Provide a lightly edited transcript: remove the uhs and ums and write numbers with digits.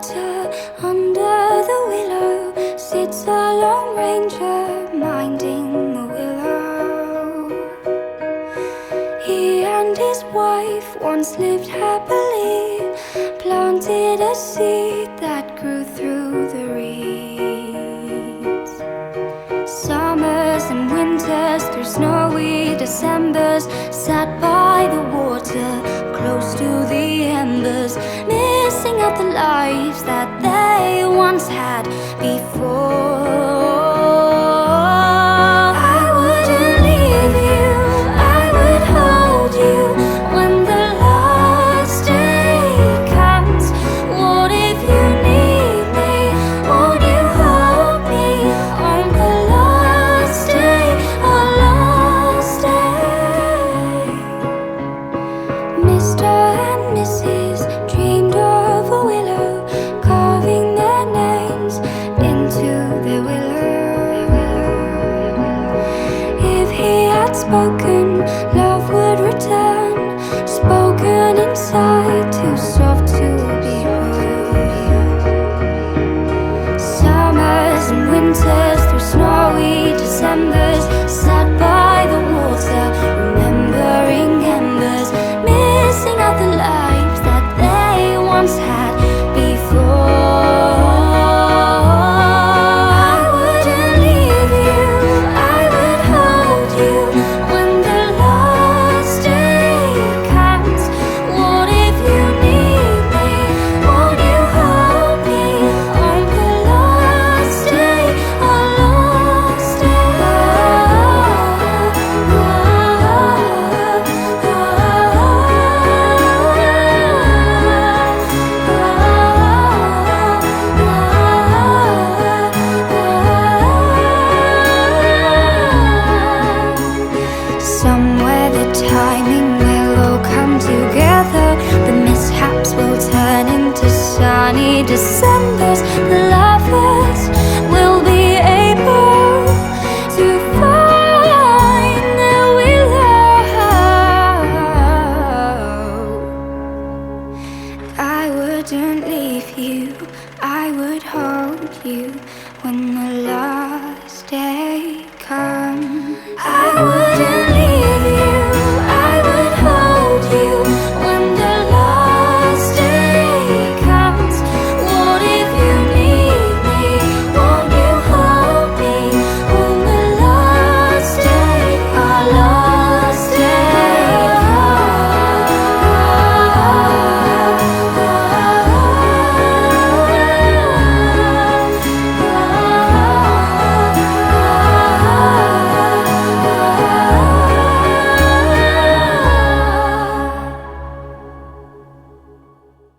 water, under the willow sits a lone ranger minding the willow. He and his wife once lived happily, planted a seed that grew through the reeds. Summers and winters, through snowy Decembers, sat by the water, close to the embers, missing out the lives that they once had before. I wouldn't leave you, I would hold you when the last day comes. What if you need me? Won't you hold me on the last day, our last day? Mr. and Mrs. dreamed of a willow, carving their names into the willow. If he had spoken